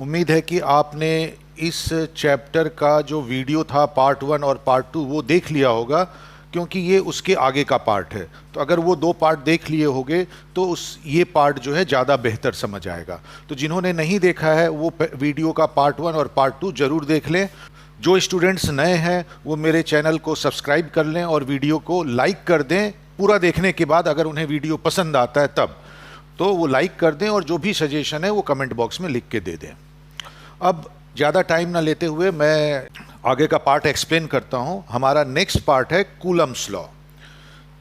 उम्मीद है कि आपने इस चैप्टर का जो वीडियो था पार्ट 1 और पार्ट 2 वो देख लिया होगा, क्योंकि ये उसके आगे का पार्ट है। तो अगर वो 2 पार्ट देख लिए होंगे तो ये पार्ट जो है ज़्यादा बेहतर समझ आएगा। तो जिन्होंने नहीं देखा है वो वीडियो का पार्ट 1 और पार्ट 2 ज़रूर देख लें। जो स्टूडेंट्स नए हैं वो मेरे चैनल को सब्सक्राइब कर लें और वीडियो को लाइक कर दें। पूरा देखने के बाद अगर उन्हें वीडियो पसंद आता है तब तो वो लाइक कर दें, और जो भी सजेशन है वो कमेंट बॉक्स में लिख के दे दें। अब ज़्यादा टाइम ना लेते हुए मैं आगे का पार्ट एक्सप्लेन करता हूँ। हमारा नेक्स्ट पार्ट है कूलम्स लॉ।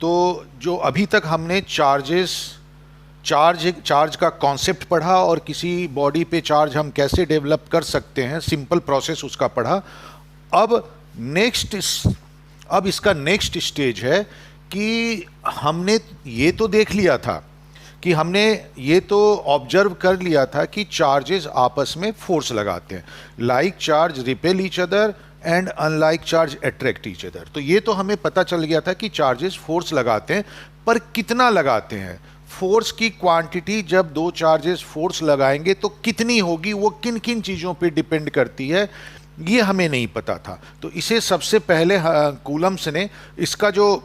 तो जो अभी तक हमने चार्ज का कॉन्सेप्ट पढ़ा और किसी बॉडी पे चार्ज हम कैसे डेवलप कर सकते हैं, सिंपल प्रोसेस उसका पढ़ा। अब इसका नेक्स्ट स्टेज है कि हमने ये तो देख लिया था कि हमने ये तो ऑब्जर्व कर लिया था कि चार्जेस आपस में फोर्स लगाते हैं। Like charge repel each other and unlike charge attract each other. तो ये तो हमें पता चल गया था कि चार्जेस फोर्स लगाते हैं, पर कितना लगाते हैं, फोर्स की क्वांटिटी जब 2 चार्जेस फोर्स लगाएंगे तो कितनी होगी, वो किन किन चीज़ों पे डिपेंड करती है, ये हमें नहीं पता था। तो इसे सबसे पहले कूलम्स ने इसका जो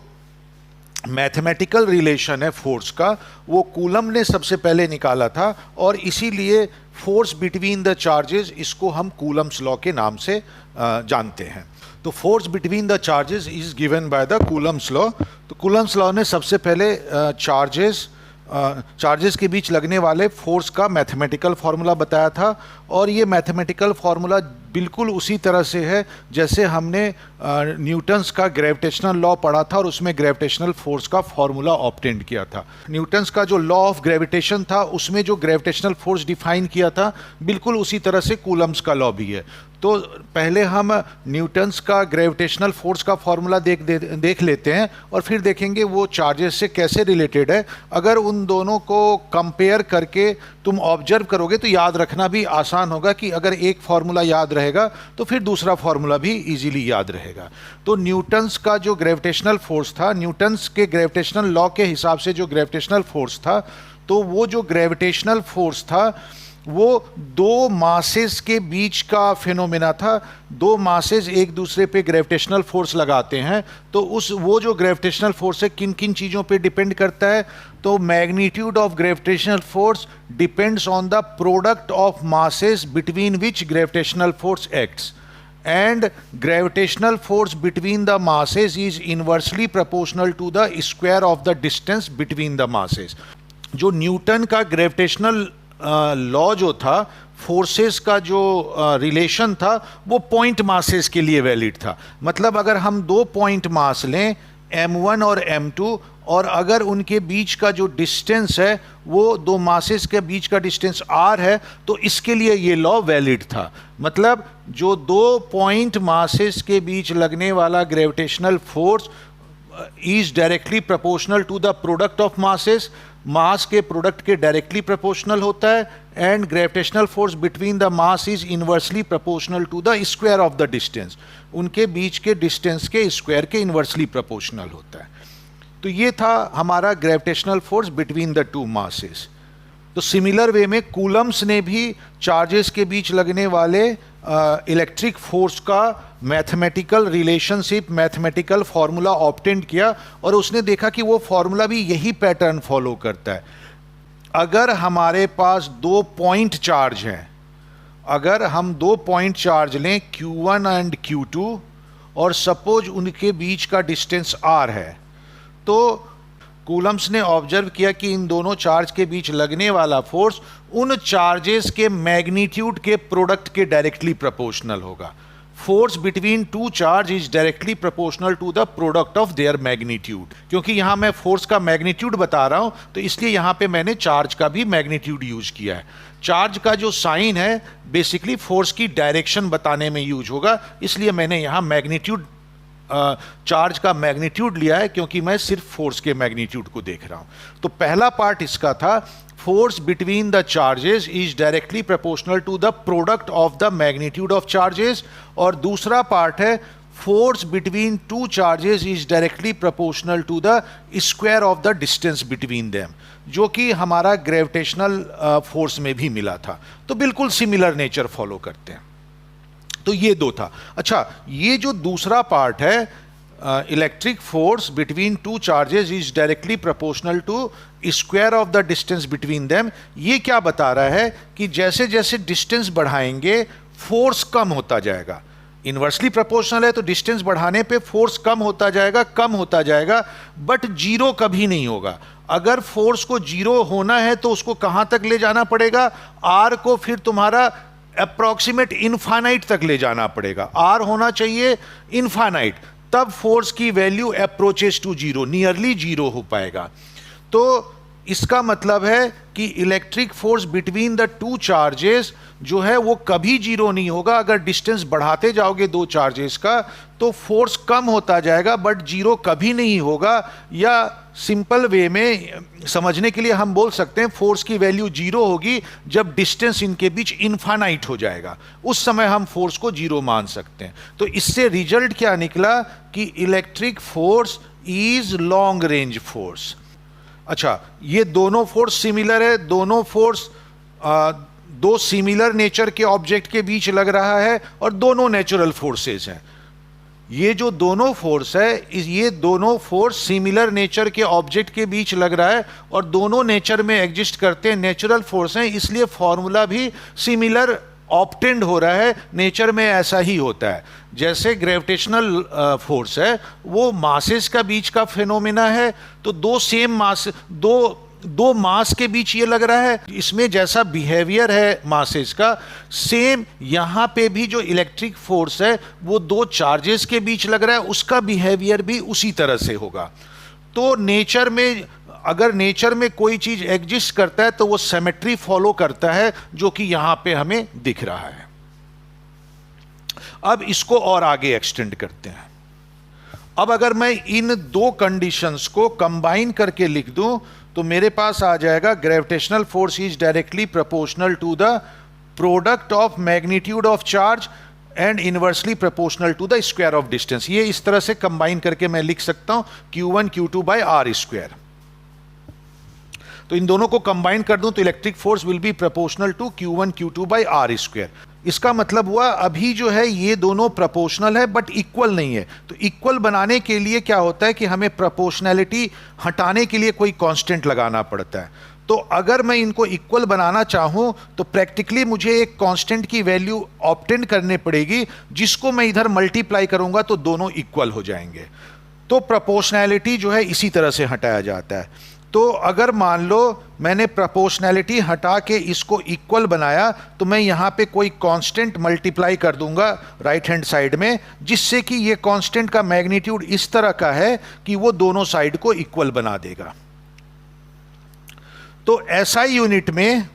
मैथमेटिकल रिलेशन है फोर्स का, वो कूलम ने सबसे पहले निकाला था, और इसीलिए फोर्स बिटवीन द चार्जेस इसको हम कूलम्स लॉ के नाम से जानते हैं। तो force between the charges is given by the Coulomb's law. तो कूलम्स लॉ ने सबसे पहले चार्जेस के बीच लगने वाले फोर्स का मैथमेटिकल फार्मूला बताया था, और ये मैथमेटिकल फार्मूला बिल्कुल उसी तरह से है जैसे हमने न्यूटन्स का ग्रेविटेशनल लॉ पढ़ा था और उसमें ग्रेविटेशनल फोर्स का फार्मूला ऑब्टेन किया था। न्यूटन्स का जो लॉ ऑफ ग्रेविटेशन था उसमें जो ग्रेविटेशनल फोर्स डिफाइन किया था, बिल्कुल उसी तरह से कूलम्स का लॉ भी है। तो पहले हम न्यूटन्स का ग्रेविटेशनल फोर्स का फार्मूला देख लेते हैं, और फिर देखेंगे वो चार्जेस से कैसे रिलेटेड है। अगर उन दोनों को कंपेयर करके तुम ऑब्जर्व करोगे तो याद रखना भी आसान होगा कि अगर एक फार्मूला याद रहेगा तो फिर दूसरा फार्मूला भी इजीली याद रहेगा। तो न्यूटन्स का जो ग्रेविटेशनल फोर्स था, न्यूटन्स के ग्रेविटेशनल लॉ के हिसाब से जो ग्रेविटेशनल फोर्स था, तो वो जो ग्रेविटेशनल फोर्स था वो 2 मासेस के बीच का फिनोमेना था। 2 मासेस एक दूसरे पे ग्रेविटेशनल फोर्स लगाते हैं, तो वो जो ग्रेविटेशनल फोर्स है किन किन चीज़ों पे डिपेंड करता है। तो magnitude of gravitational force depends on the product of masses between which gravitational force acts, and gravitational force between the masses is inversely proportional to the square of the distance between the masses. जो Newton का gravitational law जो था, forces का जो relation था, वो point masses के लिए वैलिड था। मतलब अगर हम 2 पॉइंट मास लें m1 और m2, और अगर उनके बीच का जो डिस्टेंस है वो 2 मासेस के बीच का डिस्टेंस r है, तो इसके लिए ये लॉ वैलिड था। मतलब जो 2 पॉइंट मासेस के बीच लगने वाला gravitational force is directly proportional to the product of masses, mass के प्रोडक्ट के डायरेक्टली प्रोपोर्शनल होता है, and gravitational force between the mass is inversely proportional to the square of the distance, उनके बीच के डिस्टेंस के स्क्वायर के inversely proportional होता है। तो ये था हमारा gravitational force between the 2 masses. तो सिमिलर वे में कूलम्स ने भी चार्जेस के बीच लगने वाले इलेक्ट्रिक फोर्स का mathematical relationship, mathematical formula obtain किया, और उसने देखा कि वो फार्मूला भी यही पैटर्न फॉलो करता है। अगर हमारे पास 2 पॉइंट चार्ज हैं, अगर हम 2 पॉइंट चार्ज लें Q1 एंड Q2, और सपोज उनके बीच का डिस्टेंस r है, तो कूलम्स ने ऑब्जर्व किया कि इन दोनों चार्ज के बीच लगने वाला फोर्स उन चार्जेस के मैग्नीट्यूड के प्रोडक्ट के डायरेक्टली प्रोपोर्शनल होगा। Force between 2 charge is directly proportional to the product of their magnitude. क्योंकि यहां मैं फोर्स का मैग्नीट्यूड बता रहा हूं, तो इसलिए यहां पे मैंने चार्ज का भी मैग्नीट्यूड यूज किया है। चार्ज का जो साइन है बेसिकली फोर्स की डायरेक्शन बताने में यूज होगा, इसलिए मैंने यहां मैग्नीट्यूड, चार्ज का मैग्नीट्यूड लिया है, क्योंकि मैं सिर्फ फोर्स के मैग्नीट्यूड को देख रहा हूं। तो पहला पार्ट इसका था, force between the charges is directly proportional to the product of the magnitude of charges, और दूसरा पार्ट है force between two charges is directly proportional to the square of the distance between them, जो कि हमारा gravitational force में भी मिला था। तो बिल्कुल सिमिलर नेचर फॉलो करते हैं। तो ये दो था। अच्छा, ये जो दूसरा पार्ट है, electric force between two charges is directly proportional to square of the distance between them, ये क्या बता रहा है कि जैसे जैसे डिस्टेंस बढ़ाएंगे फोर्स कम होता जाएगा। इन्वर्सली प्रोपोर्शनल है तो डिस्टेंस बढ़ाने पे फोर्स कम होता जाएगा, बट जीरो कभी नहीं होगा। अगर फोर्स को जीरो होना है तो उसको कहां तक ले जाना पड़ेगा, आर को फिर तुम्हारा अप्रॉक्सीमेट इनफाइनाइट तक ले जाना पड़ेगा। आर होना चाहिए इनफाइनाइट, तब फोर्स की value approaches to zero, nearly zero हो पाएगा। तो इसका मतलब है कि electric force between the two charges जो है वो कभी जीरो नहीं होगा। अगर डिस्टेंस बढ़ाते जाओगे दो चार्जेस का तो फोर्स कम होता जाएगा, बट जीरो कभी नहीं होगा। या सिंपल वे में समझने के लिए हम बोल सकते हैं फोर्स की वैल्यू जीरो होगी जब डिस्टेंस इनके बीच इनफाइनाइट हो जाएगा, उस समय हम फोर्स को जीरो मान सकते हैं। तो इससे रिजल्ट क्या निकला कि electric force is long range force. अच्छा, ये दोनों फोर्स सिमिलर है, दोनों फोर्स दो सिमिलर नेचर के ऑब्जेक्ट के बीच लग रहा है और दोनों नेचुरल फोर्सेस हैं। ये जो दोनों फोर्स है, ये दोनों फोर्स सिमिलर नेचर के ऑब्जेक्ट के बीच लग रहा है और दोनों नेचर में एग्जिस्ट करते हैं, नेचुरल फोर्स हैं, इसलिए फॉर्मूला भी सिमिलर ऑब्टेंड हो रहा है। नेचर में ऐसा ही होता है। जैसे ग्रेविटेशनल फोर्स है वो मासेस का बीच का फिनोमेना है, तो दो सेम मास, दो मास के बीच ये लग रहा है, इसमें जैसा बिहेवियर है मासेस का, सेम यहाँ पे भी जो इलेक्ट्रिक फोर्स है वो दो चार्जेस के बीच लग रहा है, उसका बिहेवियर भी उसी तरह से होगा। तो नेचर में अगर नेचर में कोई चीज एग्जिस्ट करता है तो वो सिमेट्री फॉलो करता है, जो कि यहां पे हमें दिख रहा है। अब इसको और आगे एक्सटेंड करते हैं। अब अगर मैं इन दो कंडीशंस को कंबाइन करके लिख दूं तो मेरे पास आ जाएगा gravitational force is directly proportional to the product of magnitude of charge and inversely proportional to the square of distance. ये इस तरह से कंबाइन करके मैं लिख सकता हूं Q1 Q2 by R square. तो इन दोनों को कंबाइन कर दूं तो electric force will be proportional to Q1 Q2 by R square. इसका मतलब हुआ अभी जो है ये दोनों प्रोपोर्शनल है बट इक्वल नहीं है। तो इक्वल बनाने के लिए क्या होता है कि हमें प्रोपोर्शनैलिटी हटाने के लिए कोई कांस्टेंट लगाना पड़ता है। तो अगर मैं इनको इक्वल बनाना चाहूं तो प्रैक्टिकली मुझे एक कांस्टेंट की वैल्यू ऑब्टेन करनी पड़ेगी, जिसको मैं इधर मल्टीप्लाई करूंगा तो दोनों इक्वल हो जाएंगे। तो प्रोपोर्शनैलिटी जो है इसी तरह से हटाया जाता है। तो अगर मान लो मैंने प्रोपोर्शनैलिटी हटा के इसको इक्वल बनाया तो मैं यहाँ पे कोई कांस्टेंट मल्टीप्लाई कर दूंगा राइट हैंड साइड में, जिससे कि ये कांस्टेंट का मैग्नीट्यूड इस तरह का है कि वो दोनों साइड को इक्वल बना देगा। तो SI यूनिट में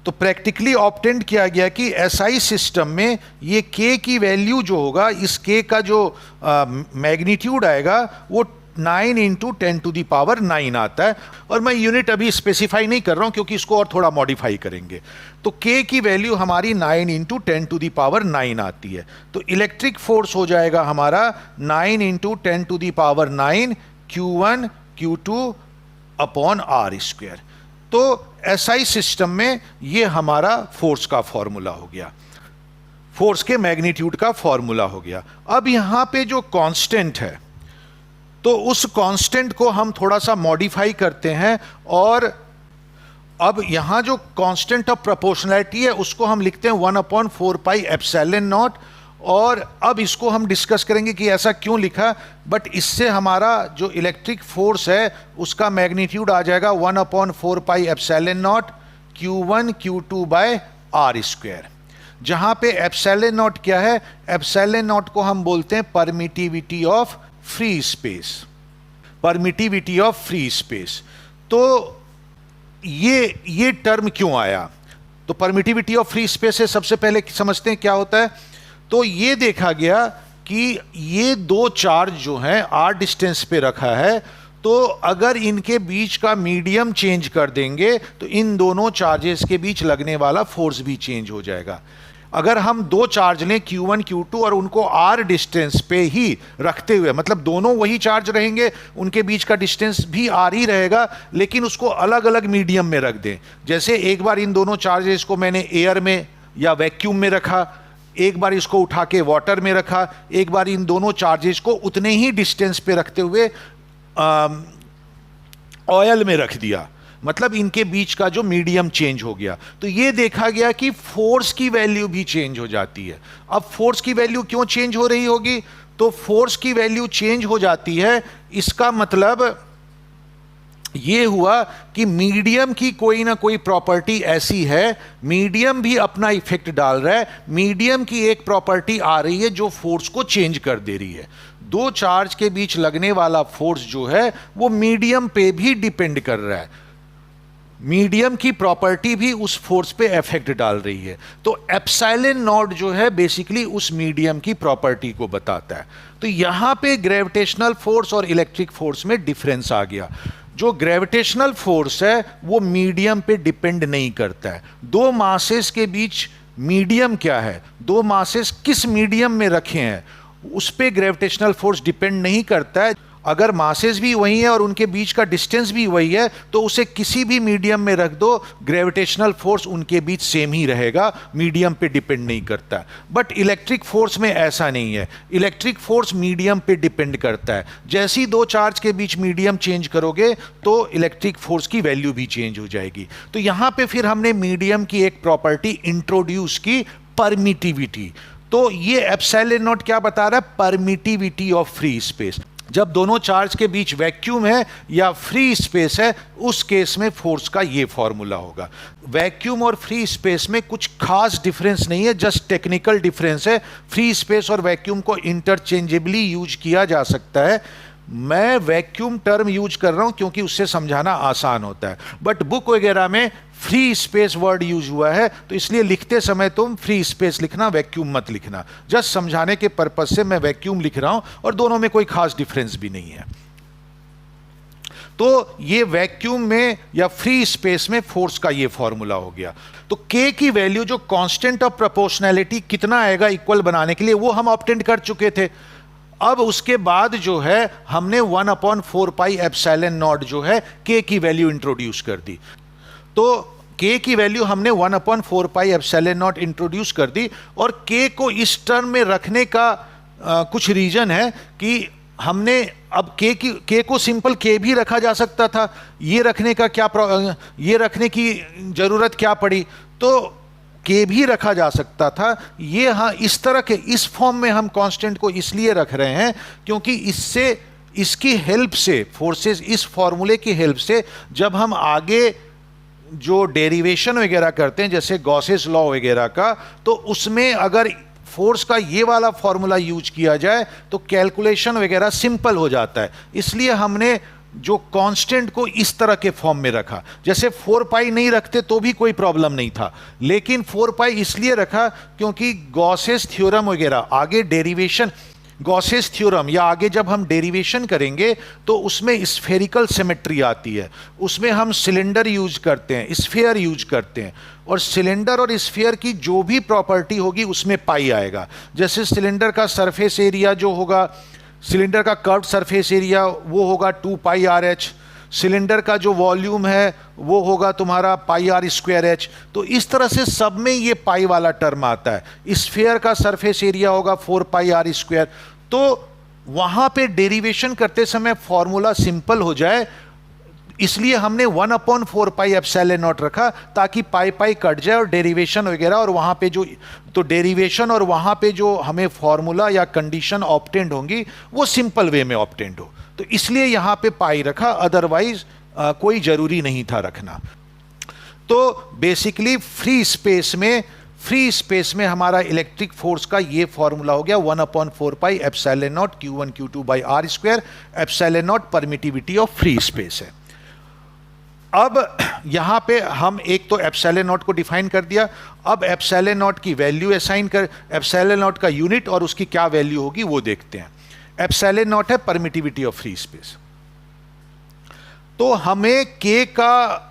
तो प्रैक्टिकली ऑब्टेंड किया गया कि SI सिस्टम में ये K की वैल्यू जो होगा, इस K का जो मैग्नीट्यूड आएगा वो 9 × 10⁹ आता है। और मैं यूनिट अभी स्पेसिफाई नहीं कर रहा हूं क्योंकि इसको और थोड़ा मॉडिफाई करेंगे। तो K की वैल्यू हमारी 9 × 10⁹ आती है। तो इलेक्ट्रिक फोर्स हो जाएगा हमारा 9 × 10⁹ Q1 Q2 upon R square. तो SI सिस्टम में ये हमारा फोर्स का फॉर्मूला हो गया, फोर्स के मैग्नीट्यूड का फॉर्मूला हो गया। अब यहां पे जो कांस्टेंट है तो उस कांस्टेंट को हम थोड़ा सा मॉडिफाई करते हैं और अब यहां जो कांस्टेंट ऑफ प्रोपोर्शनैलिटी है उसको हम लिखते हैं 1/4πε0। और अब इसको हम डिस्कस करेंगे कि ऐसा क्यों लिखा, बट इससे हमारा जो इलेक्ट्रिक फोर्स है उसका मैग्नीट्यूड आ जाएगा 1/4πε0 Q1 Q2 by R square. जहां पे ε0 क्या है, ε0 को हम बोलते हैं permittivity of free space, permittivity of free space. तो ये टर्म क्यों आया, तो परमिटिविटी ऑफ फ्री स्पेस से सबसे पहले समझते हैं क्या होता है। तो ये देखा गया कि ये दो चार्ज जो हैं r डिस्टेंस पे रखा है, तो अगर इनके बीच का मीडियम चेंज कर देंगे तो इन दोनों चार्जेस के बीच लगने वाला फोर्स भी चेंज हो जाएगा। अगर हम दो चार्ज लें Q1 Q2 और उनको R डिस्टेंस पे ही रखते हुए, मतलब दोनों वही चार्ज रहेंगे, उनके बीच का डिस्टेंस भी R ही रहेगा, लेकिन उसको अलग अलग मीडियम में रख दें। जैसे एक बार इन दोनों चार्जेस को मैंने एयर में या वैक्यूम में रखा, एक बार इसको उठा के वाटर में रखा, एक बार इन दोनों चार्जेस को उतने ही डिस्टेंस पे रखते हुए ऑयल में रख दिया, मतलब इनके बीच का जो मीडियम चेंज हो गया। तो ये देखा गया कि फोर्स की वैल्यू भी चेंज हो जाती है। अब फोर्स की वैल्यू क्यों चेंज हो रही होगी? तो फोर्स की वैल्यू चेंज हो जाती है, इसका मतलब ये हुआ कि मीडियम की कोई ना कोई प्रॉपर्टी ऐसी है, मीडियम भी अपना इफेक्ट डाल रहा है, मीडियम की एक प्रॉपर्टी आ रही है जो फोर्स को चेंज कर दे रही है। दो चार्ज के बीच लगने वाला फोर्स जो है वो मीडियम पे भी डिपेंड कर रहा है, मीडियम की प्रॉपर्टी भी उस फोर्स पे इफेक्ट डाल रही है। तो एप्सिलॉन नॉट जो है बेसिकली उस मीडियम की प्रॉपर्टी को बताता है। तो यहां पे ग्रेविटेशनल फोर्स और इलेक्ट्रिक फोर्स में डिफरेंस आ गया। जो ग्रेविटेशनल फोर्स है वो मीडियम पे डिपेंड नहीं करता है। दो मासेस के बीच मीडियम क्या है, दो मासेस किस मीडियम में रखे हैं, उस पे ग्रेविटेशनल फोर्स डिपेंड नहीं करता है। अगर मासेस भी वही है और उनके बीच का डिस्टेंस भी वही है तो उसे किसी भी मीडियम में रख दो, ग्रेविटेशनल फोर्स उनके बीच सेम ही रहेगा, मीडियम पे डिपेंड नहीं करता। बट इलेक्ट्रिक फोर्स में ऐसा नहीं है, इलेक्ट्रिक फोर्स मीडियम पे डिपेंड करता है। जैसे ही दो चार्ज के बीच मीडियम चेंज करोगे तो इलेक्ट्रिक फोर्स की वैल्यू भी चेंज हो जाएगी। तो यहां पे फिर हमने मीडियम की एक प्रॉपर्टी इंट्रोड्यूस की, परमिटिविटी। तो ये एप्सिलॉन नॉट क्या बता रहा है? Permittivity of free space. जब दोनों चार्ज के बीच वैक्यूम है या फ्री स्पेस है, उस केस में फोर्स का ये फॉर्मूला होगा। वैक्यूम और फ्री स्पेस में कुछ खास डिफरेंस नहीं है, जस्ट टेक्निकल डिफरेंस है। फ्री स्पेस और वैक्यूम को इंटरचेंजेबली यूज किया जा सकता है। मैं वैक्यूम टर्म यूज कर रहा हूं क्योंकि उससे समझाना आसान होता है, बट बुक वगैरह में फ्री स्पेस वर्ड यूज हुआ है, तो इसलिए लिखते समय तुम फ्री स्पेस लिखना, वैक्यूम मत लिखना। जस्ट समझाने के पर्पज से मैं वैक्यूम लिख रहा हूं और दोनों में कोई खास डिफरेंस भी नहीं है। तो ये वैक्यूम में या फ्री स्पेस में फोर्स का ये फॉर्मूला हो गया। तो K की वैल्यू जो कांस्टेंट ऑफ प्रोपोर्शनैलिटी कितना आएगा इक्वल बनाने के लिए, वो हम ऑब्टेन कर चुके थे। अब उसके बाद जो है हमने 1/4 पाई एप्सिलॉन नॉट जो है K की वैल्यू इंट्रोड्यूस कर दी। तो K की वैल्यू हमने 1/4 पाई एप्सिलॉन नॉट इंट्रोड्यूस कर दी, और K को इस टर्म में रखने का कुछ रीजन है कि हमने अब K को सिंपल K भी रखा जा सकता था, ये रखने का ये रखने की जरूरत क्या पड़ी? तो K भी रखा जा सकता था। ये हाँ, इस तरह के इस फॉर्म में हम कांस्टेंट को इसलिए रख रहे हैं क्योंकि इससे, इसकी हेल्प से, फोर्सेस, इस फॉर्मूले की हेल्प से जब हम आगे जो डेरिवेशन वगैरह करते हैं जैसे गॉसेस लॉ वगैरह का, तो उसमें अगर फोर्स का ये वाला फॉर्मूला यूज किया जाए तो कैलकुलेशन वगैरह सिंपल हो जाता है। इसलिए हमने जो कांस्टेंट को इस तरह के फॉर्म में रखा। जैसे 4 पाई नहीं रखते तो भी कोई प्रॉब्लम नहीं था, लेकिन 4 पाई इसलिए रखा क्योंकि गॉसेस थ्योरम वगैरह आगे डेरिवेशन, गॉसेस थ्योरम या आगे जब हम डेरिवेशन करेंगे तो उसमें स्फेरिकल सिमेट्री आती है, उसमें हम सिलेंडर यूज करते हैं, स्फीयर यूज करते हैं, और सिलेंडर और स्फीयर की जो भी प्रॉपर्टी होगी उसमें पाई आएगा। जैसे सिलेंडर का सरफेस एरिया जो होगा, सिलेंडर का कर्व्ड सरफेस एरिया वो होगा 2 पाई RH, सिलेंडर का जो वॉल्यूम है वो होगा तुम्हारा पाई R²H। तो इस तरह से सब में ये पाई वाला टर्म आता है। स्फीयर का सरफेस एरिया होगा 4 पाई R²। तो वहां पे डेरिवेशन करते समय फॉर्मूला सिंपल हो जाए, इसलिए हमने 1/4 पाई एप्सिलॉन नॉट रखा ताकि पाई पाई कट जाए और डेरिवेशन वगैरह, और वहां पे जो, तो डेरिवेशन और वहां पे जो हमें फॉर्मूला या कंडीशन ऑब्टेंड होंगी वो सिंपल वे में ऑब्टेंड हो। तो इसलिए यहां पे पाई रखा, अदरवाइज कोई जरूरी नहीं था रखना। तो बेसिकली फ्री स्पेस में हमारा इलेक्ट्रिक फोर्स का ये फॉर्मूला हो गया 1/4 pi epsilon not Q1 Q2 by R²। Epsilon not permittivity of free space है। अब यहां पे हम एक तो एप्सिलॉन नॉट को डिफाइन कर दिया, अब एप्सिलॉन नॉट की वैल्यू असाइन कर, एप्सिलॉन नॉट का यूनिट और उसकी क्या वैल्यू होगी वो देखते हैं। एप्सिलॉन नॉट है परमिटिविटी ऑफ फ्री स्पेस। तो हमें K का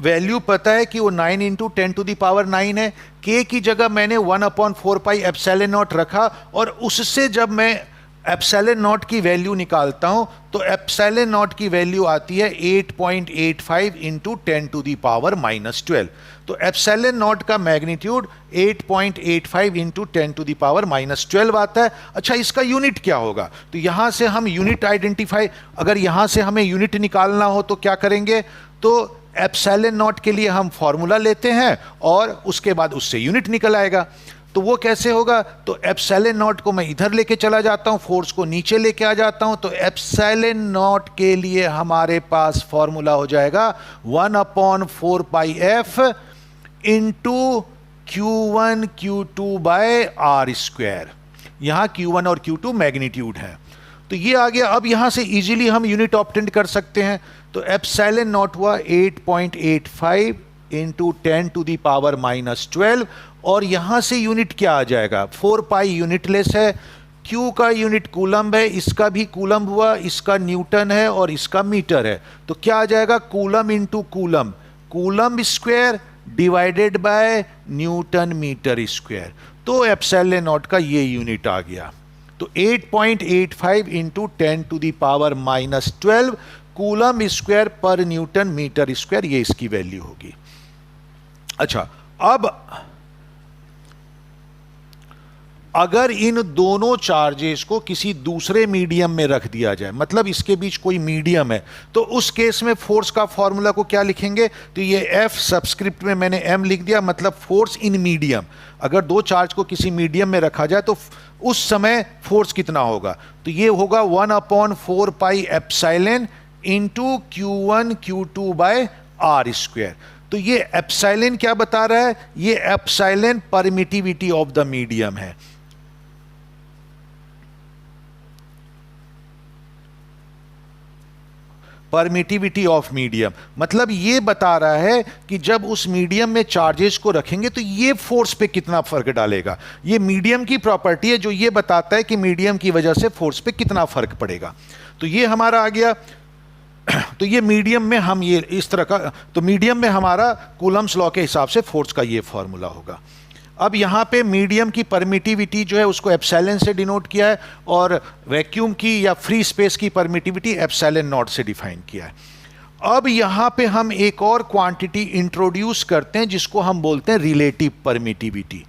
वैल्यू पता है कि वो 9 इंटू 10⁹ है। k की जगह मैंने 1/4 पाई एप्सिलॉन नॉट रखा, और उससे जब मैं एप्सिलॉन नॉट की वैल्यू निकालता हूं तो एप्सिलॉन नॉट की वैल्यू आती है 8.85 इंटू 10⁻⁻12। तो एप्सिलॉन नॉट का मैग्नीट्यूड 8.85 इंटू 10⁻⁻12 आता है। अच्छा, इसका यूनिट क्या होगा? तो यहां से हम यूनिट आइडेंटिफाई, अगर यहां से हमें यूनिट निकालना हो तो क्या करेंगे? तो एप्सिलॉन नॉट के लिए हम फॉर्मूला लेते हैं और उसके बाद उससे यूनिट निकल आएगा। तो वो कैसे होगा? तो एप्सिलॉन नॉट को मैं इधर लेके चला जाता हूं, फोर्स को नीचे लेके आ जाता हूं, तो एप्सिलॉन नॉट के लिए हमारे पास फॉर्मूला हो जाएगा 1/4 pi F into Q1 Q2 by R square. यहां Q1 और Q2 मैग्नीट्यूड है, तो ये आ गया। अब यहां से इजीली हम यूनिट ऑब्टेंड कर सकते हैं। तो एप्सिलॉन नॉट हुआ 8.85 इंटू 10⁻⁻12, और यहां से यूनिट क्या आ जाएगा? 4 पाई यूनिटलेस है, Q का यूनिट कूलम्ब है, इसका भी कूलम्ब हुआ, इसका न्यूटन है और इसका मीटर है। तो क्या आ जाएगा? Coulomb into coulomb, coulomb square divided by newton metre square. तो एप्सिलॉन नॉट का ये यूनिट आ गया। तो 8.85 into 10⁻⁻12 coulomb square per newton metre square, ये इसकी वैल्यू होगी। अच्छा, अब अगर इन दोनों चार्जेस को किसी दूसरे मीडियम में रख दिया जाए, मतलब इसके बीच कोई मीडियम है, तो उस केस में फोर्स का फॉर्मूला को क्या लिखेंगे? तो ये F सबस्क्रिप्ट में मैंने M लिख दिया, मतलब फोर्स इन मीडियम। अगर दो चार्ज को किसी मीडियम में रखा जाए तो उस समय फोर्स कितना होगा? तो ये होगा 1/4 pi epsilon into Q1 Q2 by R square. तो ये एप्सिलॉन क्या बता रहा है? ये epsilon permittivity of the medium है। परमिटिविटी ऑफ मीडियम मतलब ये बता रहा है कि जब उस मीडियम में चार्जेस को रखेंगे तो ये फोर्स पे कितना फर्क डालेगा। ये मीडियम की प्रॉपर्टी है जो ये बताता है कि मीडियम की वजह से फोर्स पे कितना फर्क पड़ेगा। तो ये हमारा आ गया। तो ये मीडियम में हम ये इस तरह का, तो मीडियम में हमारा कूलम्ब्स लॉ के हिसाब से फोर्स का ये फॉर्मूला होगा। अब यहाँ पे मीडियम की परमिटिविटी जो है उसको एप्सिलॉन से डिनोट किया है, और वैक्यूम की या फ्री स्पेस की परमिटिविटी एप्सिलॉन नॉट से डिफाइन किया है। अब यहाँ पे हम एक और क्वांटिटी इंट्रोड्यूस करते हैं जिसको हम बोलते हैं रिलेटिव परमिटिविटी,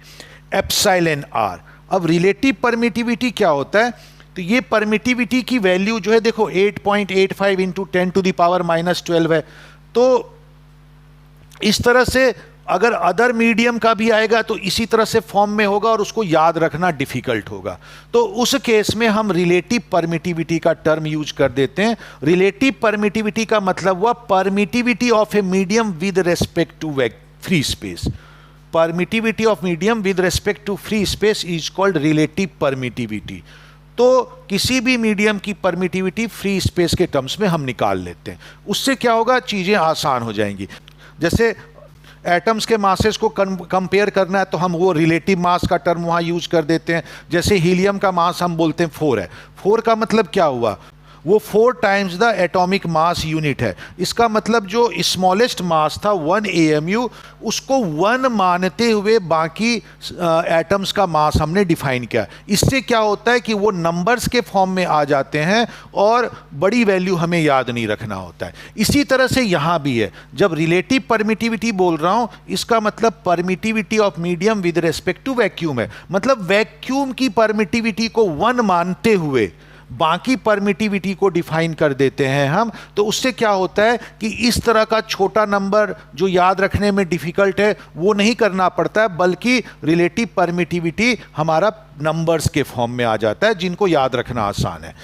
एप्सिलॉन आर। अब रिलेटिव परमिटिविटी क्या होता है? तो ये परमिटिविटी की वैल्यू जो है देखो 8.85 इंटू 10⁻⁻12 है। तो इस तरह से अगर अदर मीडियम का भी आएगा तो इसी तरह से फॉर्म में होगा और उसको याद रखना डिफिकल्ट होगा। तो उस केस में हम रिलेटिव परमिटिविटी का टर्म यूज कर देते हैं। रिलेटिव परमिटिविटी का मतलब हुआ permittivity of a medium with respect to free space. Permittivity of medium with respect to free space is called relative permittivity. तो किसी भी मीडियम की परमिटिविटी फ्री स्पेस के टर्म्स में हम निकाल लेते हैं। उससे क्या होगा? चीज़ें आसान हो जाएंगी। जैसे एटम्स के मासेस को कंपेयर करना है तो हम वो रिलेटिव मास का टर्म वहाँ यूज कर देते हैं। जैसे हीलियम का मास हम बोलते हैं 4 है। 4 का मतलब क्या हुआ? वो 4 times the atomic mass unit है। इसका मतलब जो स्मॉलेस्ट मास था 1 AMU, उसको 1 मानते हुए बाकी एटम्स का मास हमने डिफाइन किया। इससे क्या होता है कि वो नंबर्स के फॉर्म में आ जाते हैं और बड़ी वैल्यू हमें याद नहीं रखना होता है। इसी तरह से यहाँ भी है। जब रिलेटिव परमिटिविटी बोल रहा हूँ इसका मतलब permittivity of medium with respect to vacuum है। मतलब वैक्यूम की परमिटिविटी को 1 मानते हुए बाकी परमिटिविटी को डिफाइन कर देते हैं हम। तो उससे क्या होता है कि इस तरह का छोटा नंबर जो याद रखने में डिफिकल्ट है वो नहीं करना पड़ता है, बल्कि रिलेटिव परमिटिविटी हमारा नंबर्स के फॉर्म में आ जाता है जिनको याद रखना आसान है।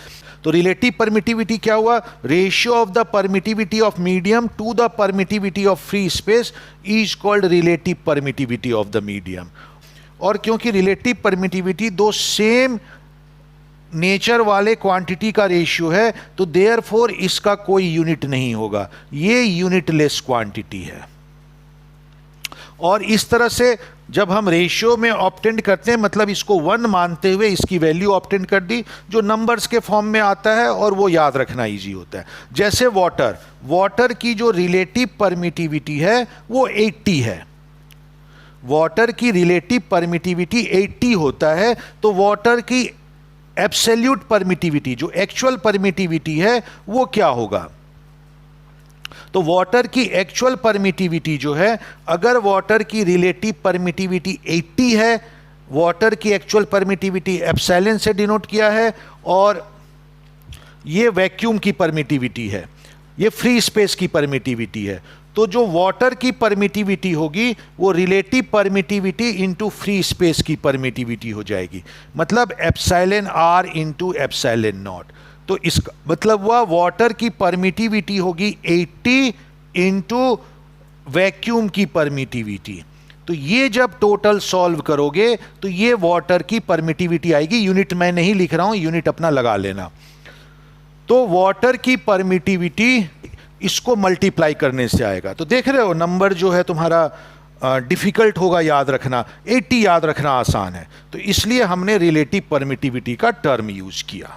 तो रिलेटिव परमिटिविटी क्या हुआ? Ratio of the permittivity of medium to the permittivity of free space is called relative permittivity of the medium. और क्योंकि रिलेटिव परमिटिविटी दो सेम नेचर वाले क्वांटिटी का रेशियो है तो देयरफॉर इसका कोई यूनिट नहीं होगा, ये यूनिटलेस क्वांटिटी है। और इस तरह से जब हम रेशियो में ऑप्टेंड करते हैं, मतलब इसको 1 मानते हुए इसकी वैल्यू ऑप्टेंड कर दी जो नंबर्स के फॉर्म में आता है, और वो याद रखना इजी होता है। जैसे वाटर की जो रिलेटिव परमिटिविटी है वो 80 है। वाटर की रिलेटिव परमिटिविटी 80 होता है, तो वाटर की एब्सोल्यूट परमिटिविटी जो एक्चुअल परमिटिविटी है वो क्या होगा? तो वाटर की एक्चुअल परमिटिविटी जो है, अगर वाटर की रिलेटिव परमिटिविटी 80 है, वाटर की एक्चुअल परमिटिविटी एप्सिलॉन से डिनोट किया है, और ये वैक्यूम की परमिटिविटी है, ये फ्री स्पेस की परमिटिविटी है, तो जो वाटर की परमिटिविटी होगी वो relative permittivity into free space की परमिटिविटी हो जाएगी, मतलब epsilon R into epsilon naught. तो इसका मतलब हुआ वाटर की परमिटिविटी होगी 80 इंटू वैक्यूम की परमिटिविटी। तो ये जब टोटल सॉल्व करोगे तो ये वाटर की परमिटिविटी आएगी। यूनिट मैं नहीं लिख रहा हूं, यूनिट अपना लगा लेना। तो वाटर की परमिटिविटी इसको मल्टीप्लाई करने से आएगा। तो देख रहे हो नंबर जो है तुम्हारा डिफिकल्ट होगा याद रखना, 80 याद रखना आसान है, तो इसलिए हमने रिलेटिव परमिटिविटी का टर्म यूज किया।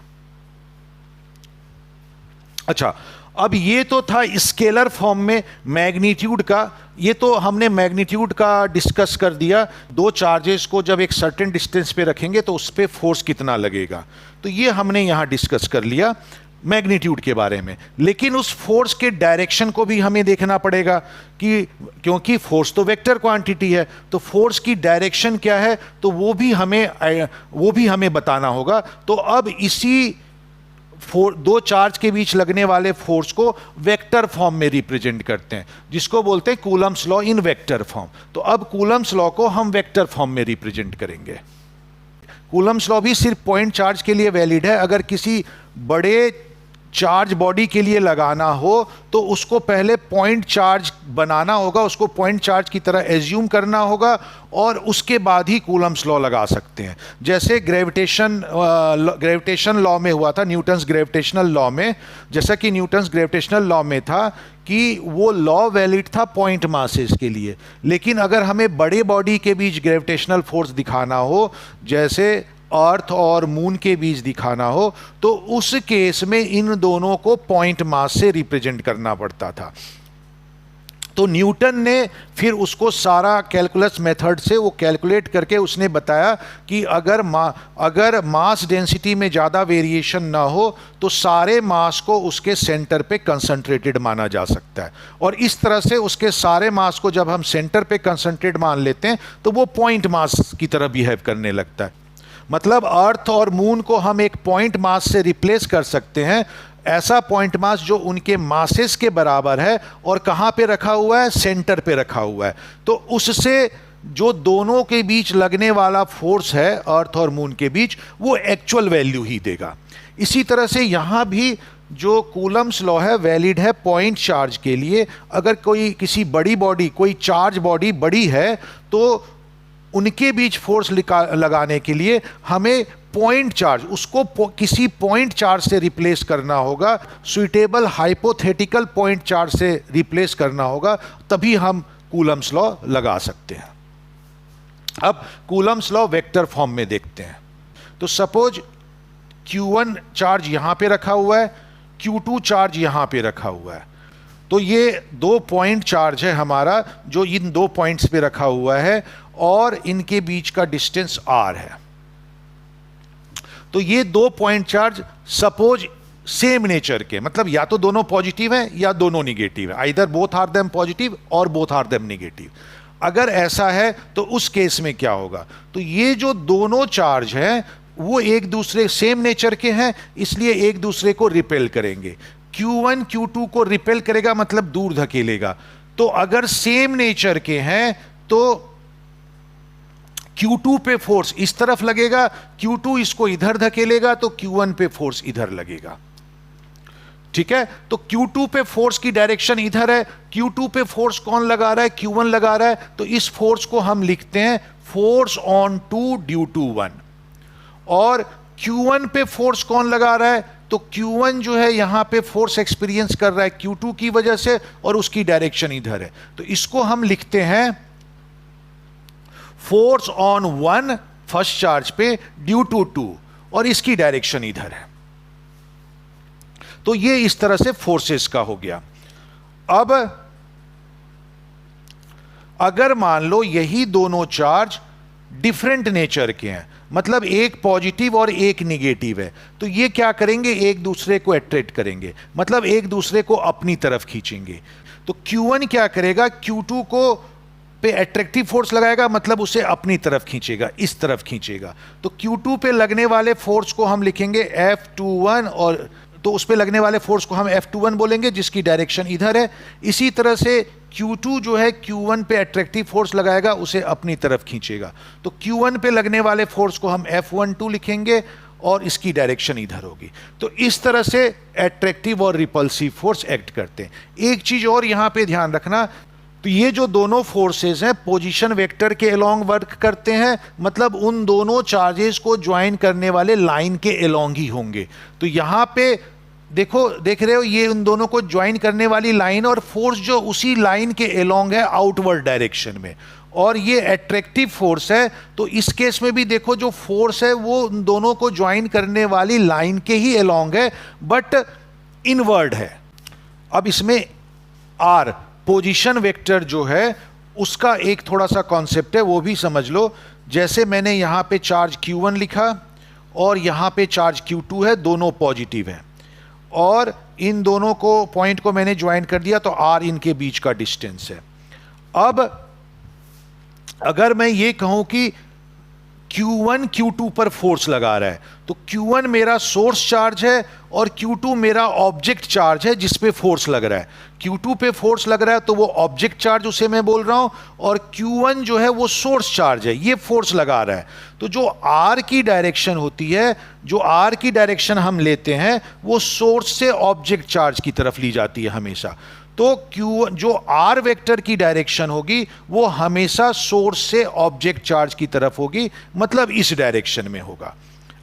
अच्छा, अब ये तो था स्केलर फॉर्म में मैग्नीट्यूड का, ये तो हमने मैग्नीट्यूड का डिस्कस कर दिया। दो चार्जेस को जब एक सर्टेन डिस्टेंस पे रखेंगे तो उस पर फोर्स कितना लगेगा, तो ये हमने यहां डिस्कस कर लिया मैग्नीट्यूड के बारे में। लेकिन उस फोर्स के डायरेक्शन को भी हमें देखना पड़ेगा कि क्योंकि फोर्स तो वेक्टर क्वांटिटी है, तो फोर्स की डायरेक्शन क्या है तो वो भी हमें बताना होगा। तो अब इसी दो चार्ज के बीच लगने वाले फोर्स को वेक्टर फॉर्म में रिप्रेजेंट करते हैं, जिसको बोलते हैं Coulomb's law in vector form. तो अब कूलम्स लॉ को हम वेक्टर फॉर्म में रिप्रेजेंट करेंगे। कूलम्स लॉ भी सिर्फ पॉइंट चार्ज के लिए वैलिड है। अगर किसी बड़े चार्ज बॉडी के लिए लगाना हो तो उसको पहले पॉइंट चार्ज बनाना होगा, उसको पॉइंट चार्ज की तरह एज्यूम करना होगा, और उसके बाद ही कूलम्स लॉ लगा सकते हैं। जैसे ग्रेविटेशन लॉ में हुआ था, न्यूटन्स ग्रेविटेशनल लॉ में, जैसा कि न्यूटन्स ग्रेविटेशनल लॉ में था कि वो लॉ वैलिड था पॉइंट मासेस के लिए, लेकिन अगर हमें बड़े बॉडी के बीच ग्रेविटेशनल फोर्स दिखाना हो, जैसे अर्थ और मून के बीच दिखाना हो, तो उस केस में इन दोनों को पॉइंट मास से रिप्रेजेंट करना पड़ता था। तो न्यूटन ने फिर उसको सारा कैलकुलस मेथड से वो कैलकुलेट करके उसने बताया कि अगर मास डेंसिटी में ज़्यादा वेरिएशन ना हो तो सारे मास को उसके सेंटर पे कंसंट्रेटेड माना जा सकता है, और इस तरह से उसके सारे मास को जब हम सेंटर पे कंसंट्रेट मान लेते हैं तो वो पॉइंट मास की तरह बिहेव करने लगता है। मतलब अर्थ और मून को हम एक पॉइंट मास से रिप्लेस कर सकते हैं, ऐसा पॉइंट मास जो उनके मासेस के बराबर है, और कहाँ पे रखा हुआ है, सेंटर पे रखा हुआ है। तो उससे जो दोनों के बीच लगने वाला फोर्स है अर्थ और मून के बीच, वो एक्चुअल वैल्यू ही देगा। इसी तरह से यहाँ भी जो कूलम्स लॉ है वैलिड है पॉइंट चार्ज के लिए। अगर कोई किसी बड़ी बॉडी, कोई चार्ज बॉडी बड़ी है, तो उनके बीच फोर्स लगाने के लिए हमें पॉइंट चार्ज, उसको किसी पॉइंट चार्ज से रिप्लेस करना होगा, सुइटेबल हाइपोथेटिकल पॉइंट चार्ज से रिप्लेस करना होगा, तभी हम कूलम्स लॉ लगा सकते हैं। अब कूलम्स लॉ वेक्टर फॉर्म में देखते हैं। तो सपोज Q1 चार्ज यहां पे रखा हुआ है, Q2 चार्ज यहां पे रखा हुआ है। तो ये दो पॉइंट चार्ज है हमारा, जो इन दो पॉइंट्स पे रखा हुआ है, और इनके बीच का डिस्टेंस r है। तो ये दो point charge suppose same nature के, मतलब या तो दोनों पॉजिटिव हैं या दोनों निगेटिव है, either both are them positive और बोथ आर देम निगेटिव। अगर ऐसा है तो उस केस में क्या होगा, तो ये जो दोनों चार्ज हैं वो एक दूसरे सेम नेचर के हैं, इसलिए एक दूसरे को रिपेल करेंगे। Q1 Q2 को रिपेल करेगा, मतलब दूर धकेलेगा। तो अगर सेम नेचर के हैं तो Q2 पे फोर्स इस तरफ लगेगा, Q2 इसको इधर धकेलेगा, तो Q1 पे फोर्स इधर लगेगा। ठीक है, तो Q2 पे फोर्स की डायरेक्शन इधर है, Q2 पे फोर्स कौन लगा रहा है, Q1 लगा रहा है, तो इस फोर्स को हम लिखते हैं फोर्स ऑन 2 ड्यू टू 1। और Q1 पे फोर्स कौन लगा रहा है, तो Q1 जो है यहां पे फोर्स एक्सपीरियंस कर रहा है Q2 की वजह से, और उसकी डायरेक्शन इधर है, तो इसको हम लिखते हैं force on one first charge पे ड्यू टू टू, और इसकी डायरेक्शन इधर है। तो ये इस तरह से फोर्सेस का हो गया। अब अगर मान लो यही दोनों चार्ज डिफरेंट नेचर के हैं, मतलब एक पॉजिटिव और एक निगेटिव है, तो ये क्या करेंगे, एक दूसरे को अट्रैक्ट करेंगे, मतलब एक दूसरे को अपनी तरफ खींचेंगे। तो Q1 क्या करेगा, Q2 को पे अट्रैक्टिव फोर्स लगाएगा, मतलब उसे अपनी तरफ खींचेगा, इस तरफ खींचेगा। तो Q2 पे लगने वाले फोर्स को हम लिखेंगे F21, और तो उस पे लगने वाले फोर्स को हम F21 बोलेंगे, जिसकी डायरेक्शन इधर है। इसी तरह से Q2 जो है Q1 पे अट्रैक्टिव फोर्स लगाएगा, उसे अपनी तरफ खींचेगा। तो Q1 पे लगने वाले फोर्स को हम F12 लिखेंगे, और इसकी डायरेक्शन इधर होगी। तो इस तरह से अट्रैक्टिव और रिपल्सिव फोर्स एक्ट करते हैं। एक चीज और यहां पे ध्यान रखना, तो ये जो दोनों फोर्सेस हैं पोजीशन वेक्टर के अलोंग वर्क करते हैं, मतलब उन दोनों चार्जेस को ज्वाइन करने वाले लाइन के अलोंग ही होंगे। तो यहां पे देखो, देख रहे हो, ये उन दोनों को ज्वाइन करने वाली लाइन, और फोर्स जो उसी लाइन के अलोंग है आउटवर्ड डायरेक्शन में, और ये अट्रैक्टिव फोर्स है। तो इस केस में भी देखो, जो फोर्स है वो उन दोनों को ज्वाइन करने वाली लाइन के ही अलोंग है, बट इनवर्ड है। अब इसमें आर पोजीशन वेक्टर जो है उसका एक थोड़ा सा कॉन्सेप्ट है, वो भी समझ लो। जैसे मैंने यहां पे चार्ज Q1 लिखा और यहां पे चार्ज Q2 है, दोनों पॉजिटिव हैं, और इन दोनों को पॉइंट को मैंने ज्वाइन कर दिया, तो R इनके बीच का डिस्टेंस है। अब अगर मैं ये कहूं कि Q1 Q2 पर फोर्स लगा रहा है, तो Q1 मेरा सोर्स चार्ज है और Q2 मेरा ऑब्जेक्ट चार्ज है जिस पे फोर्स लग रहा है। Q2 पे फोर्स लग रहा है तो वो ऑब्जेक्ट चार्ज उसे मैं बोल रहा हूं, और Q1 जो है वो सोर्स चार्ज है, ये फोर्स लगा रहा है। तो जो R की डायरेक्शन होती है, जो R की डायरेक्शन हम लेते हैं, वो सोर्स से ऑब्जेक्ट चार्ज की तरफ ली जाती है हमेशा। तो Q जो R वेक्टर की डायरेक्शन होगी वो हमेशा सोर्स से ऑब्जेक्ट चार्ज की तरफ होगी, मतलब इस डायरेक्शन में होगा।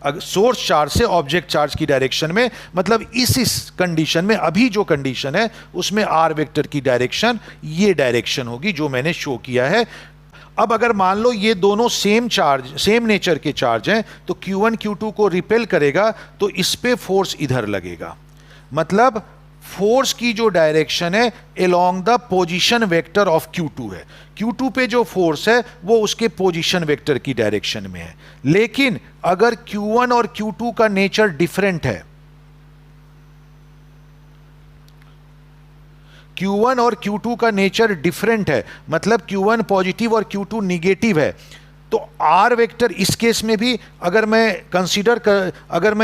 अगर सोर्स चार्ज से ऑब्जेक्ट चार्ज की डायरेक्शन में, मतलब इस कंडीशन में, अभी जो कंडीशन है उसमें R वेक्टर की डायरेक्शन ये डायरेक्शन होगी जो मैंने शो किया है। अब अगर मान लो ये दोनों सेम चार्ज, सेम नेचर के चार्ज हैं, तो Q1 Q2 को रिपेल करेगा, तो इस पे फोर्स इधर लगेगा। मतलब फोर्स की जो डायरेक्शन है along the position vector of Q2 है। Q2 पे जो फोर्स है वो उसके पोजीशन वेक्टर की डायरेक्शन में है। लेकिन अगर Q1 और Q2 का नेचर डिफरेंट है, Q1 और Q2 का नेचर डिफरेंट है, मतलब Q1 पॉजिटिव और Q2 निगेटिव है, तो R वेक्टर इस केस में भी अगर मैं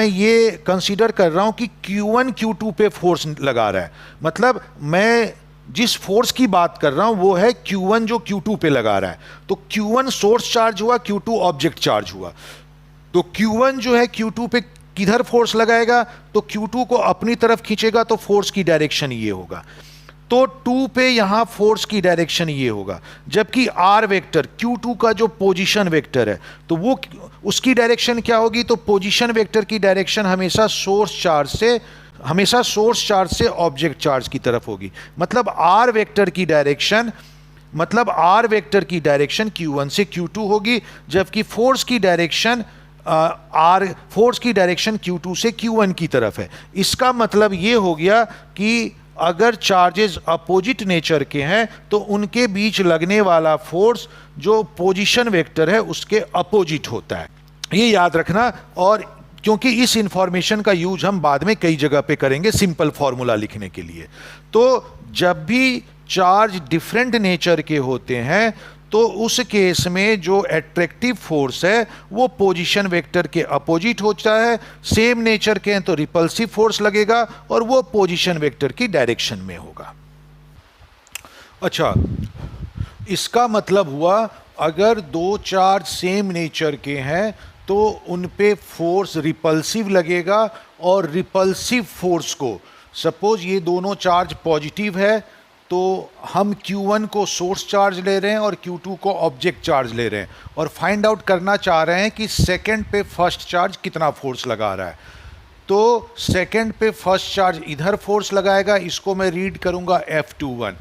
ये कंसीडर कर रहा हूं कि Q1 Q2 पे फोर्स लगा रहा है, मतलब मैं जिस फोर्स की बात कर रहा हूं वो है Q1 जो Q2 पे लगा रहा है। तो Q1 सोर्स चार्ज हुआ, Q2 ऑब्जेक्ट चार्ज हुआ। तो Q1 जो है Q2 पे किधर फोर्स लगाएगा, तो Q2 को अपनी तरफ खींचेगा, तो फोर्स की डायरेक्शन ये होगा। तो 2 पे यहां फोर्स की डायरेक्शन ये होगा, जबकि R वेक्टर Q2 का जो पोजीशन वेक्टर है, तो वो उसकी डायरेक्शन क्या होगी, तो पोजीशन वेक्टर की डायरेक्शन हमेशा सोर्स चार्ज से ऑब्जेक्ट चार्ज की तरफ होगी। मतलब R वेक्टर की डायरेक्शन Q1 से Q2 होगी, जबकि फोर्स की डायरेक्शन Q2 से Q1 की तरफ है। इसका मतलब ये हो गया कि अगर चार्जेस अपोजिट नेचर के हैं तो उनके बीच लगने वाला फोर्स जो पोजीशन वेक्टर है उसके अपोजिट होता है, ये याद रखना। और क्योंकि इस इंफॉर्मेशन का यूज हम बाद में कई जगह पे करेंगे सिंपल फॉर्मूला लिखने के लिए, तो जब भी चार्ज डिफरेंट नेचर के होते हैं तो उस केस में जो अट्रैक्टिव फोर्स है वो पोजीशन वेक्टर के अपोजिट होता है। सेम नेचर के हैं तो रिपल्सिव फोर्स लगेगा और वो पोजीशन वेक्टर की डायरेक्शन में होगा। अच्छा, इसका मतलब हुआ अगर दो चार्ज सेम नेचर के हैं तो उन पे फोर्स रिपल्सिव लगेगा, और रिपल्सिव फोर्स को, सपोज ये दोनों चार्ज पॉजिटिव है तो हम Q1 को सोर्स चार्ज ले रहे हैं और Q2 को ऑब्जेक्ट चार्ज ले रहे हैं, और फाइंड आउट करना चाह रहे हैं कि सेकंड पे फर्स्ट चार्ज कितना फोर्स लगा रहा है। तो सेकंड पे फर्स्ट चार्ज इधर फोर्स लगाएगा, इसको मैं रीड करूंगा F21।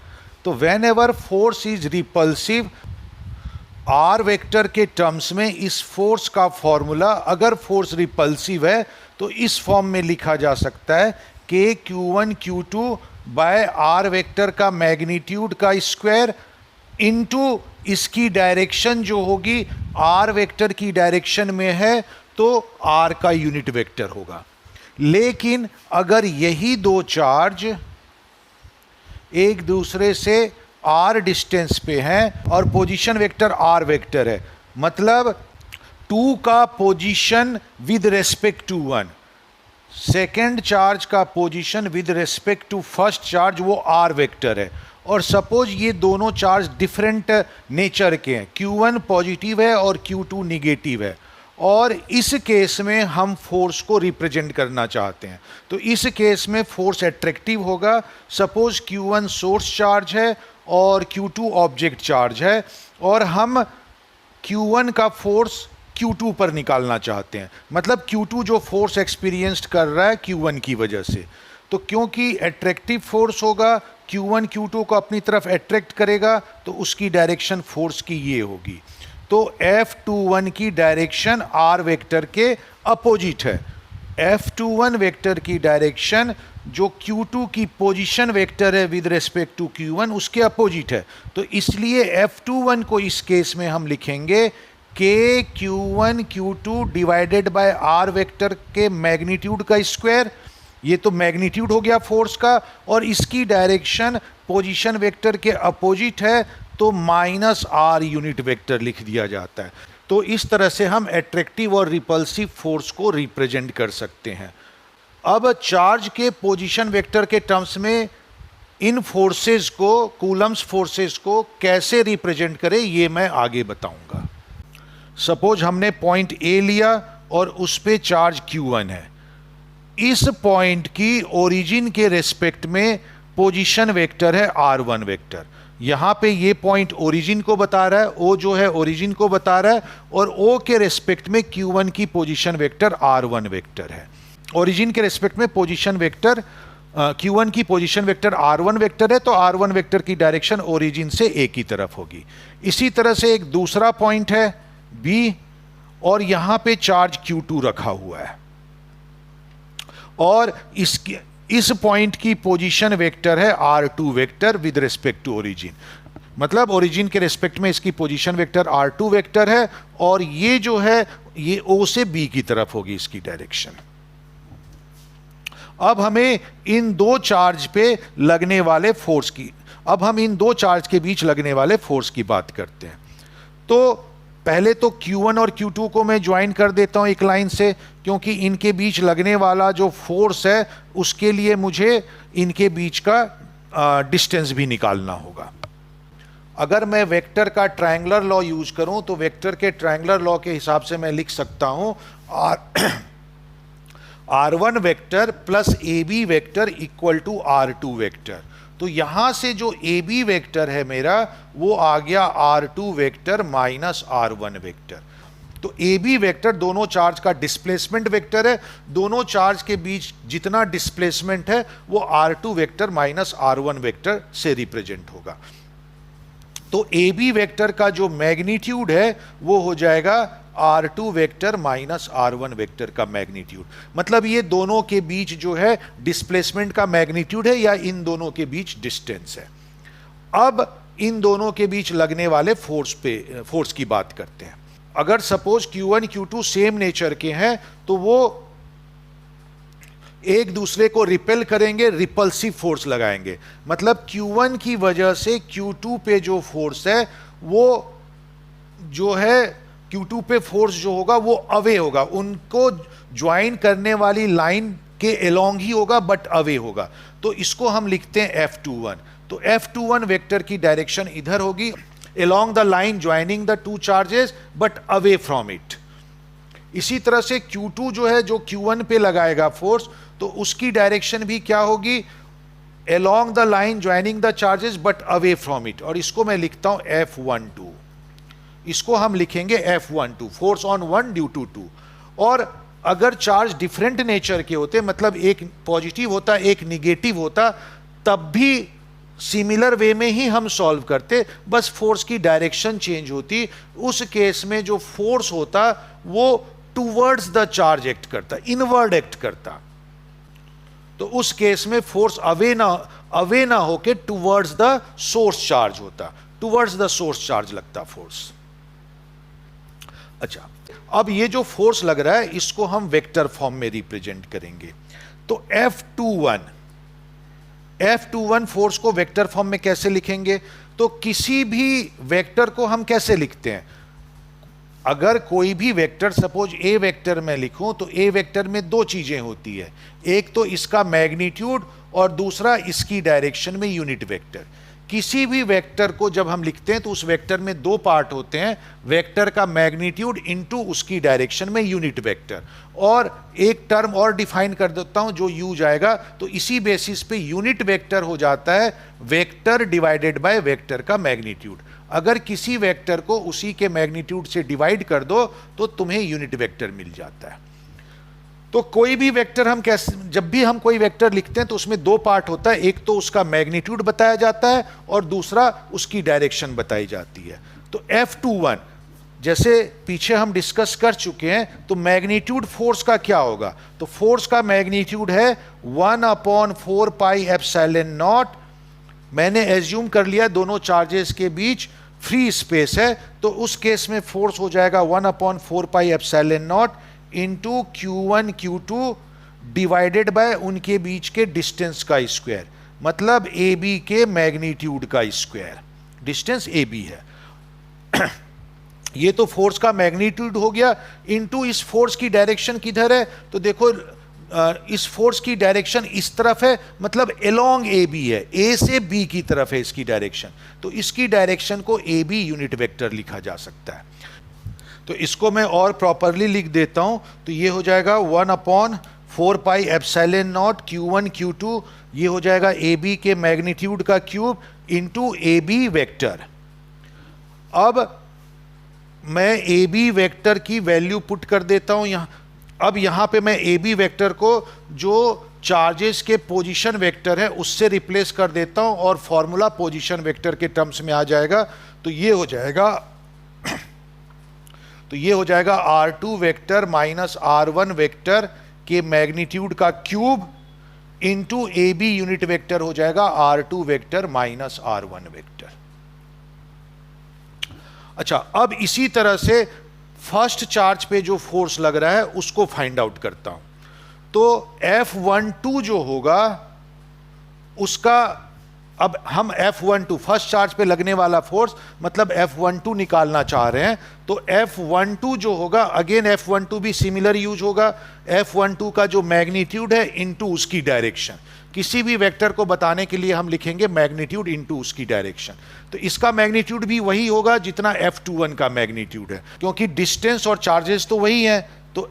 तो whenever force is repulsive, R vector के टर्म्स में इस फोर्स का फॉर्मूला, अगर फोर्स रिपल्सिव है तो इस फॉर्म में लिखा जा सकता है के Q1 Q2 by R vector का मैग्नीट्यूड का स्क्वायर इनटू इसकी डायरेक्शन जो होगी आर वेक्टर की डायरेक्शन में है तो आर का यूनिट वेक्टर होगा। लेकिन अगर यही दो चार्ज एक दूसरे से आर डिस्टेंस पे हैं और पोजीशन वेक्टर आर वेक्टर है, मतलब 2 का position with respect to 1, second charge का position with respect to first charge वो आर वेक्टर है, और सपोज ये दोनों चार्ज डिफरेंट नेचर के हैं, Q1 पॉजिटिव है और Q2 निगेटिव है, और इस केस में हम फोर्स को रिप्रेजेंट करना चाहते हैं। तो इस केस में फोर्स एट्रैक्टिव होगा। सपोज Q1 सोर्स चार्ज है और Q2 ऑब्जेक्ट चार्ज है, और हम Q1 का फोर्स Q2 पर निकालना चाहते हैं, मतलब Q2 जो फोर्स एक्सपीरियंस्ड कर रहा है Q1 की वजह से। तो क्योंकि एट्रैक्टिव फोर्स होगा, Q1 Q2 को अपनी तरफ एट्रैक्ट करेगा, तो उसकी डायरेक्शन फोर्स की ये होगी। तो F21 की डायरेक्शन आर वेक्टर के अपोजिट है। F21 वेक्टर की डायरेक्शन जो Q2 की पोजीशन वेक्टर है विद रेस्पेक्ट टू Q1 उसके अपोजिट है। तो इसलिए F21 को इस केस में हम लिखेंगे के Q1 Q2 divided by R vector के मैग्नीट्यूड का स्क्वायर, ये तो मैग्नीट्यूड हो गया फोर्स का, और इसकी डायरेक्शन पोजीशन वेक्टर के अपोजिट है तो माइनस आर यूनिट वेक्टर लिख दिया जाता है। तो इस तरह से हम एट्रैक्टिव और रिपल्सिव फोर्स को रिप्रेजेंट कर सकते हैं। अब चार्ज के पोजीशन वेक्टर के टर्म्स में इन फोर्सेस को, कूलम्स फोर्सेस को कैसे रिप्रेजेंट करें ये मैं आगे बताऊंगा। सपोज हमने पॉइंट ए लिया और उस पे चार्ज Q1 है। इस पॉइंट की ओरिजिन के रेस्पेक्ट में पोजीशन वेक्टर है R1 वेक्टर। यहां पे ये पॉइंट ओरिजिन को बता रहा है, O जो है ओरिजिन को बता रहा है, और O के रेस्पेक्ट में Q1 की पोजीशन वेक्टर R1 वेक्टर है। ओरिजिन के रेस्पेक्ट में पोजीशन वेक्टर Q1 की पोजीशन वेक्टर R1 वेक्टर है, तो R1 वेक्टर की डायरेक्शन ओरिजिन से A की तरफ होगी। इसी तरह से एक दूसरा पॉइंट है B, और यहां पे चार्ज Q2 रखा हुआ है, और इस पॉइंट की पोजीशन वेक्टर है R2 vector with respect to origin, मतलब ओरिजिन के रेस्पेक्ट में इसकी पोजीशन वेक्टर R2 वेक्टर है, और ये जो है ये O से B की तरफ होगी इसकी डायरेक्शन। अब हमें इन दो चार्ज पे लगने वाले फोर्स की, अब हम इन दो चार्ज के बीच लगने वाले फोर्स की बात करते हैं। तो पहले तो Q1 और Q2 को मैं ज्वाइन कर देता हूं एक लाइन से, क्योंकि इनके बीच लगने वाला जो फोर्स है उसके लिए मुझे इनके बीच का डिस्टेंस भी निकालना होगा। अगर मैं वेक्टर का ट्रायंगुलर लॉ यूज करूं तो वेक्टर के ट्रायंगुलर लॉ के हिसाब से मैं लिख सकता हूं R1 vector plus AB vector equal to R2 vector. तो यहां से जो AB वेक्टर है मेरा वो आ गया R2 vector minus R1 vector. तो AB वेक्टर दोनों चार्ज का डिस्प्लेसमेंट वेक्टर है, दोनों चार्ज के बीच जितना डिस्प्लेसमेंट है वो R2 vector minus R1 vector से रिप्रेजेंट होगा। तो AB वेक्टर का जो मैग्नीट्यूड है वो हो जाएगा R2 vector minus R1 vector का मैग्नीट्यूड, मतलब ये दोनों के बीच जो है डिस्प्लेसमेंट का मैग्नीट्यूड है या इन दोनों के बीच डिस्टेंस है। अब इन दोनों के बीच लगने वाले फोर्स की बात करते हैं। अगर suppose Q1 Q2 same nature के हैं तो वो एक दूसरे को रिपेल करेंगे, रिपल्सिव फोर्स लगाएंगे, मतलब Q1 की वजह से Q2 पे जो फोर्स है वो जो है Q2 पे फोर्स जो होगा वो अवे होगा, उनको ज्वाइन करने वाली लाइन के अलोंग ही होगा बट अवे होगा। तो इसको हम लिखते हैं F21। तो F21 वेक्टर की डायरेक्शन इधर होगी, along the line joining the two charges but away from it। इसी तरह से Q2 जो है जो Q1 पे लगाएगा फोर्स, तो उसकी डायरेक्शन भी क्या होगी, along the line joining the charges but away from it, और इसको मैं लिखता हूं F12। इसको हम लिखेंगे F12, force on one due to two. और अगर चार्ज डिफरेंट नेचर के होते, मतलब एक पॉजिटिव होता एक निगेटिव होता, तब भी सिमिलर वे में ही हम सॉल्व करते, बस फोर्स की डायरेक्शन चेंज होती। उस केस में जो फोर्स होता वो टूवर्ड्स द चार्ज एक्ट करता, इनवर्ड एक्ट करता। तो उस केस में फोर्स अवे ना होके टूवर्ड्स द सोर्स चार्ज होता, टूवर्ड्स द सोर्स चार्ज लगता फोर्स। अच्छा, अब ये जो फोर्स लग रहा है इसको हम वेक्टर फॉर्म में रिप्रेजेंट करेंगे। तो F21 फोर्स को वेक्टर फॉर्म में कैसे लिखेंगे? तो किसी भी वेक्टर को हम कैसे लिखते हैं? अगर कोई भी वेक्टर, सपोज ए वेक्टर में लिखूं, तो ए वेक्टर में दो चीजें होती है, एक तो इसका मैग्नीट्यूड और दूसरा इसकी डायरेक्शन में यूनिट वेक्टर। किसी भी वेक्टर को जब हम लिखते हैं तो उस वेक्टर में दो पार्ट होते हैं, वेक्टर का मैग्नीट्यूड इनटू उसकी डायरेक्शन में यूनिट वेक्टर। और एक टर्म और डिफाइन कर देता हूं जो यू जाएगा, तो इसी बेसिस पे यूनिट वेक्टर हो जाता है वेक्टर डिवाइडेड बाय वेक्टर का मैग्नीट्यूड। अगर किसी वेक्टर को उसी के मैग्नीट्यूड से डिवाइड कर दो तो तुम्हें यूनिट वेक्टर मिल जाता है। तो कोई भी वेक्टर हम कैसे, जब भी हम कोई वेक्टर लिखते हैं तो उसमें दो पार्ट होता है, एक तो उसका मैग्नीट्यूड बताया जाता है और दूसरा उसकी डायरेक्शन बताई जाती है। तो F21 जैसे पीछे हम डिस्कस कर चुके हैं, तो मैग्नीट्यूड फोर्स का क्या होगा? तो फोर्स का मैग्नीट्यूड है 1/4 पाई एप्सिलॉन नॉट। मैंने एज्यूम कर लिया दोनों चार्जेस के बीच फ्री स्पेस है, तो उस केस में फोर्स हो जाएगा 1/4 pi epsilon not into Q1 Q2 divided bye उनके बीच के डिस्टेंस का स्क्वायर, मतलब AB के मैग्नीट्यूड का स्क्वायर। डिस्टेंस AB है। ये तो फोर्स का मैग्नीट्यूड हो गया, इंटू इस फोर्स की डायरेक्शन किधर है? तो देखो इस फोर्स की डायरेक्शन इस तरफ है, मतलब अलोंग AB है, A से B की तरफ है इसकी डायरेक्शन। तो इसकी डायरेक्शन को AB यूनिट वेक्टर लिखा जा सकता है। तो इसको मैं और प्रॉपरली लिख देता हूं, तो ये हो जाएगा 1/4 pi epsilon not Q1 Q2, ये हो जाएगा AB के मैग्नीट्यूड का क्यूब इंटू AB वेक्टर। अब मैं AB वेक्टर की वैल्यू पुट कर देता हूं यहां। अब यहां पे मैं AB वेक्टर को जो चार्जेस के पोजीशन वेक्टर है उससे रिप्लेस कर देता हूं और फॉर्मूला पोजीशन वेक्टर के टर्म्स में आ जाएगा। तो ये हो जाएगा R2 vector minus R1 vector के मैग्नीट्यूड का cube into AB unit vector हो जाएगा R2 vector minus R1 vector. अच्छा, अब इसी तरह से फर्स्ट चार्ज पे जो फोर्स लग रहा है उसको फाइंड आउट करता हूं। तो F12 जो होगा उसका, अब हम F12 फर्स्ट चार्ज पे लगने वाला फोर्स मतलब F12 निकालना चाह रहे हैं। तो F12 जो होगा, अगेन F12 भी सिमिलर यूज होगा, F12 का जो मैग्नीट्यूड है इनटू उसकी डायरेक्शन। किसी भी वेक्टर को बताने के लिए हम लिखेंगे मैग्नीट्यूड इनटू उसकी डायरेक्शन। तो इसका मैग्नीट्यूड भी वही होगा जितना F21 का मैग्नीट्यूड है, क्योंकि डिस्टेंस और चार्जेस तो वही हैं। तो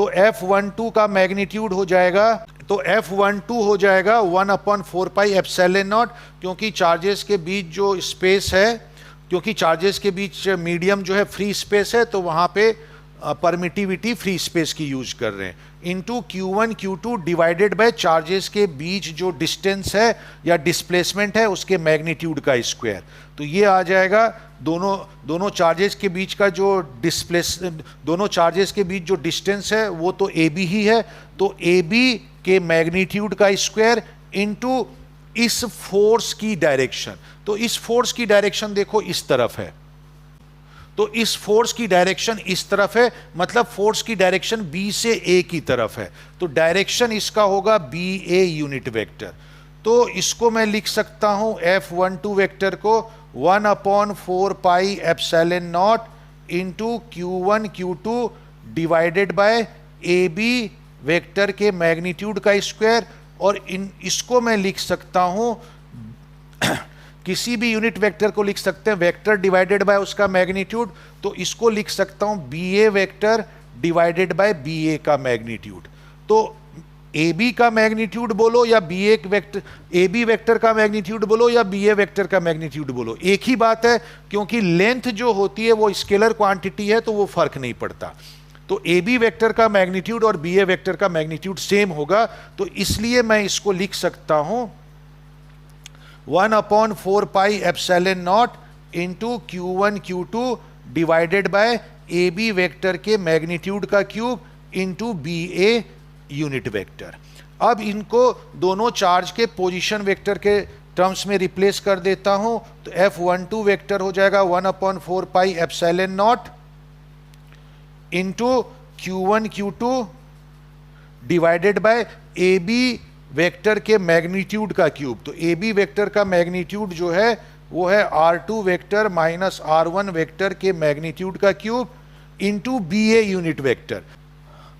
F12 का मैग्नीट्यूड हो जाएगा, तो F12 हो जाएगा 1/4 पाई एप्सिलॉन नॉट, क्योंकि चार्जेस के बीच जो स्पेस है, क्योंकि चार्जेस के बीच मीडियम जो है फ्री स्पेस है, तो वहां पे परमिटिविटी फ्री स्पेस की यूज कर रहे हैं, into Q1 Q2 divided bye charges के बीच जो डिस्टेंस है या डिस्प्लेसमेंट है उसके मैग्नीट्यूड का स्क्वायर। तो ये आ जाएगा दोनों चार्जेस के बीच का जो दोनों चार्जेस के बीच जो डिस्टेंस है वो तो AB ही है, तो AB के मैग्नीट्यूड का स्क्वायर इनटू इस फोर्स की डायरेक्शन। तो इस फोर्स की डायरेक्शन देखो इस तरफ है, तो इस फोर्स की डायरेक्शन इस तरफ है, मतलब फोर्स की डायरेक्शन B से A की तरफ है। तो डायरेक्शन इसका होगा BA यूनिट वेक्टर। तो इसको मैं लिख सकता हूं F12 वेक्टर को 1/4 pi epsilon not into Q1 Q2 divided bye AB vector के मैग्नीट्यूड का स्क्वायर। और इसको मैं लिख सकता हूं किसी भी यूनिट वेक्टर को लिख सकते हैं वेक्टर डिवाइडेड बाय उसका मैग्नीट्यूड, तो इसको लिख सकता हूं BA vector divided by BA का मैग्नीट्यूड। तो AB का मैग्नीट्यूड बोलो या AB वेक्टर का मैग्नीट्यूड बोलो या BA वेक्टर का मैग्नीट्यूड बोलो, एक ही बात है, क्योंकि लेंथ जो होती है वो स्केलर क्वांटिटी है तो वो फर्क नहीं पड़ता। तो AB वेक्टर का मैग्नीट्यूड और BA वेक्टर का मैग्नीट्यूड सेम होगा, तो इसलिए मैं इसको लिख सकता हूं 1/4πε0 into Q1 Q2 divided by A B vector के मैग्नीट्यूड का cube into B A unit vector. अब इनको दोनों चार्ज के पोजीशन वेक्टर के टर्म्स में रिप्लेस कर देता हूं, तो F12 वेक्टर हो जाएगा 1/4πε0 into Q1 Q2 divided by A B vector के मैग्नीट्यूड का क्यूब। तो ए बी वेक्टर का मैग्नीट्यूड जो है वो है R2 vector minus R1 vector के मैग्नीट्यूड का cube into B A unit vector.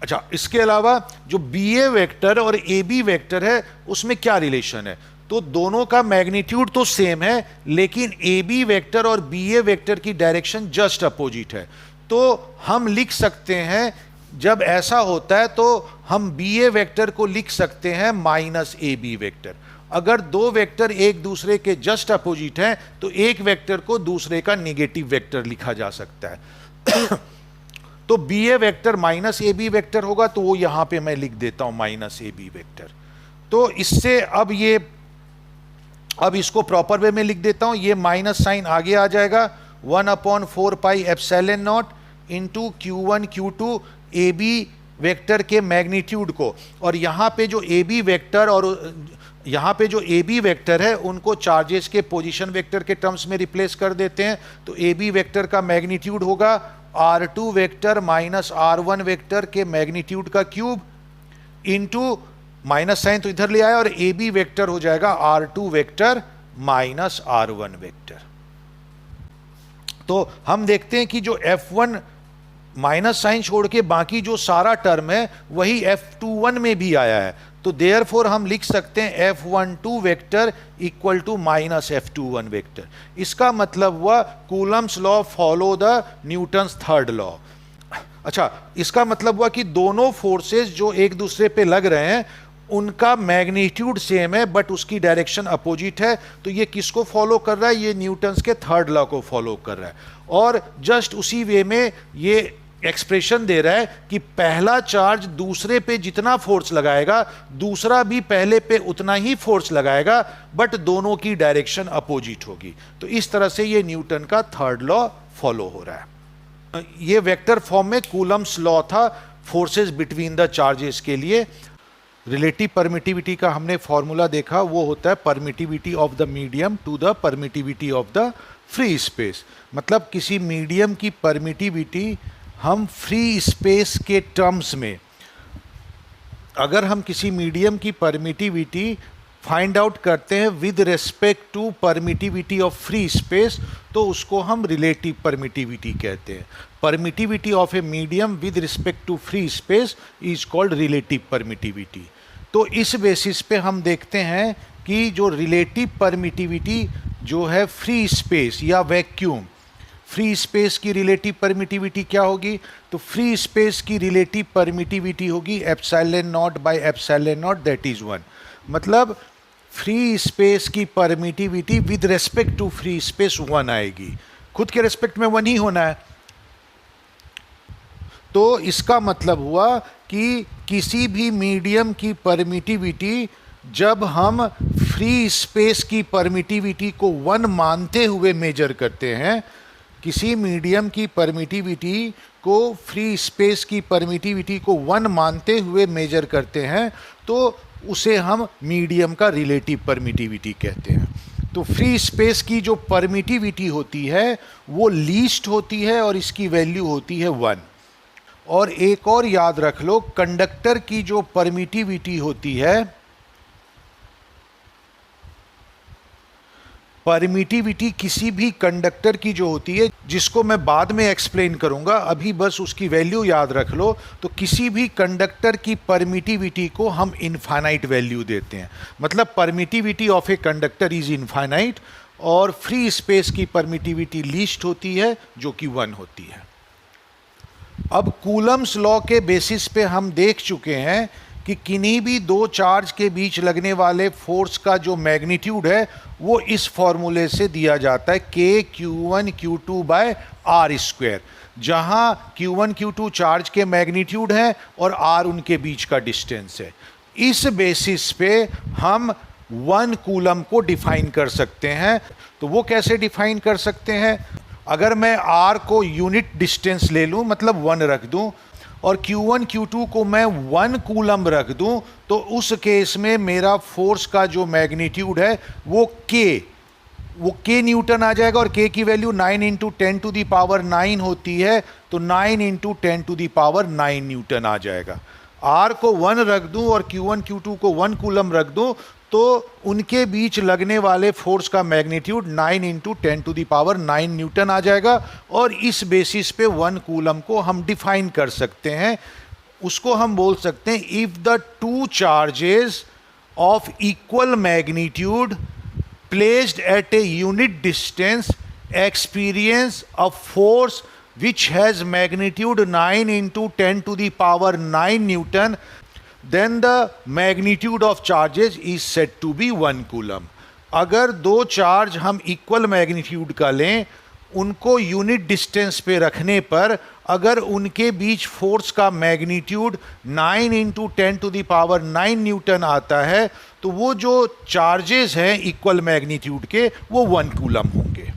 अच्छा, इसके अलावा जो बी ए वेक्टर और ए बी वेक्टर है उसमें क्या रिलेशन है? तो दोनों का मैग्नीट्यूड तो सेम है, लेकिन ए बी वेक्टर और बी ए वेक्टर की डायरेक्शन जस्ट अपोजिट है। तो हम लिख सकते हैं, जब ऐसा होता है तो हम बी ए वेक्टर को लिख सकते हैं माइनस ए बी वेक्टर। अगर दो वेक्टर एक दूसरे के जस्ट अपोजिट हैं तो एक वेक्टर को दूसरे का निगेटिव वेक्टर लिखा जा सकता है। तो B A vector minus A B vector होगा, तो वो यहां पे मैं लिख देता हूं माइनस ए बी वेक्टर। तो इससे अब इसको प्रॉपर वे में लिख देता हूं, ये माइनस साइन आगे आ जाएगा 1/4πε0 into Q1 Q2 A B vector के मैग्नीट्यूड को, और यहां पे जो ए बी वेक्टर और यहां पे जो ए बी वेक्टर है उनको चार्जेस के पोजीशन वेक्टर के टर्म्स में रिप्लेस कर देते हैं। तो ए बी वेक्टर का मैग्नीट्यूड होगा R2 vector minus R1 vector के मैग्नीट्यूड का क्यूब इंटू माइनस साइन तो इधर ले आया, और ए बी वेक्टर हो जाएगा R2 vector minus R1 vector. तो हम देखते हैं कि जो F1 माइनस साइन छोड़ के बाकी जो सारा टर्म है वही F21 में भी आया है। तो देयरफॉर हम लिख सकते हैं F12 vector equal to minus F21 vector. इसका मतलब हुआ Coulomb's law follow the Newton's third law. अच्छा, इसका मतलब हुआ कि दोनों फोर्सेस जो एक दूसरे पे लग रहे हैं उनका मैग्नीट्यूड सेम है बट उसकी डायरेक्शन अपोजिट है। तो ये किसको फॉलो कर रहा है? ये न्यूटन्स के थर्ड लॉ को फॉलो कर रहा है। और जस्ट उसी वे में ये एक्सप्रेशन दे रहा है कि पहला चार्ज दूसरे पे जितना फोर्स लगाएगा दूसरा भी पहले पे उतना ही फोर्स लगाएगा, बट दोनों की डायरेक्शन अपोजिट होगी। तो इस तरह से ये न्यूटन का थर्ड लॉ फॉलो हो रहा है। ये वेक्टर फॉर्म में कूलम्स लॉ था फोर्सेस बिटवीन द चार्जेस के लिए। रिलेटिव परमिटिविटी का हमने फॉर्मूला देखा, वो होता है permittivity of the medium to the permittivity of the free space. मतलब किसी मीडियम की परमिटिविटी हम फ्री स्पेस के टर्म्स में, अगर हम किसी मीडियम की परमिटिविटी फाइंड आउट करते हैं with respect to permittivity of free space, तो उसको हम रिलेटिव परमिटिविटी कहते हैं। Permittivity of a medium with respect to free space is called relative permittivity. तो इस बेसिस पे हम देखते हैं कि जो रिलेटिव परमिटिविटी जो है फ्री स्पेस या वैक्यूम, फ्री स्पेस की रिलेटिव परमिटिविटी क्या होगी? तो फ्री स्पेस की रिलेटिव परमिटिविटी होगी ε0/ε0 दैट इज 1। मतलब फ्री स्पेस की permittivity with respect to free space 1 आएगी, खुद के रेस्पेक्ट में 1 ही होना है। तो इसका मतलब हुआ कि किसी भी मीडियम की परमिटिविटी जब हम फ्री स्पेस की परमिटिविटी को 1 मानते हुए मेजर करते हैं, किसी मीडियम की परमिटिविटी को फ्री स्पेस की परमिटिविटी को 1 मानते हुए मेजर करते हैं, तो उसे हम मीडियम का रिलेटिव परमिटिविटी कहते हैं। तो फ्री स्पेस की जो परमिटिविटी होती है वो लीस्ट होती है और इसकी वैल्यू होती है 1। और एक और याद रख लो, कंडक्टर की जो परमिटिविटी होती है, परमिटिविटी किसी भी कंडक्टर की जो होती है, जिसको मैं बाद में एक्सप्लेन करूंगा, अभी बस उसकी वैल्यू याद रख लो। तो किसी भी कंडक्टर की परमिटिविटी को हम इनफाइनाइट वैल्यू देते हैं। मतलब permittivity of a conductor is infinite, और फ्री स्पेस की परमिटिविटी लीस्ट होती है जो कि 1 होती है। अब कूलम्स लॉ के बेसिस पे हम देख चुके हैं कि किन्हीं भी दो चार्ज के बीच लगने वाले फोर्स का जो मैग्नीट्यूड है वो इस फॉर्मूले से दिया जाता है K Q1 Q2/r², जहां Q1 Q2 चार्ज के मैग्नीट्यूड है और r उनके बीच का डिस्टेंस है। इस बेसिस पे हम 1 कूलम को डिफाइन कर सकते हैं। तो वो कैसे डिफाइन कर सकते हैं? अगर मैं R को यूनिट डिस्टेंस ले लूं, मतलब 1 रख दूं, और Q1 Q2 को मैं 1 कूलम रख दूं, तो उस केस में मेरा फोर्स का जो मैग्नीट्यूड है वो K न्यूटन आ जाएगा। और K की वैल्यू 9 इंटू 10⁻9 होती है, तो 9 इंटू 10⁻9 न्यूटन आ जाएगा। R को 1 रख दूं और Q1 Q2 को 1 कूलम रख दूं, तो उनके बीच लगने वाले फोर्स का मैग्नीट्यूड 9 इंटू 10⁻9 न्यूटन आ जाएगा। और इस बेसिस पे 1 कूलम को हम डिफाइन कर सकते हैं। उसको हम बोल सकते हैं, if the two charges of equal magnitude placed at a unit distance experience a force which has magnitude 9 into 10⁻9 Newton, then the magnitude of charges is said to be 1 coulomb. अगर दो चार्ज हम equal magnitude का लें, उनको unit distance पे रखने पर अगर उनके बीच फोर्स का मैग्नीट्यूड 9 इंटू 10⁻9 न्यूटन आता है, तो वो जो चार्जेस हैं इक्वल मैग्नीट्यूड के, वो 1 कूलम होंगे।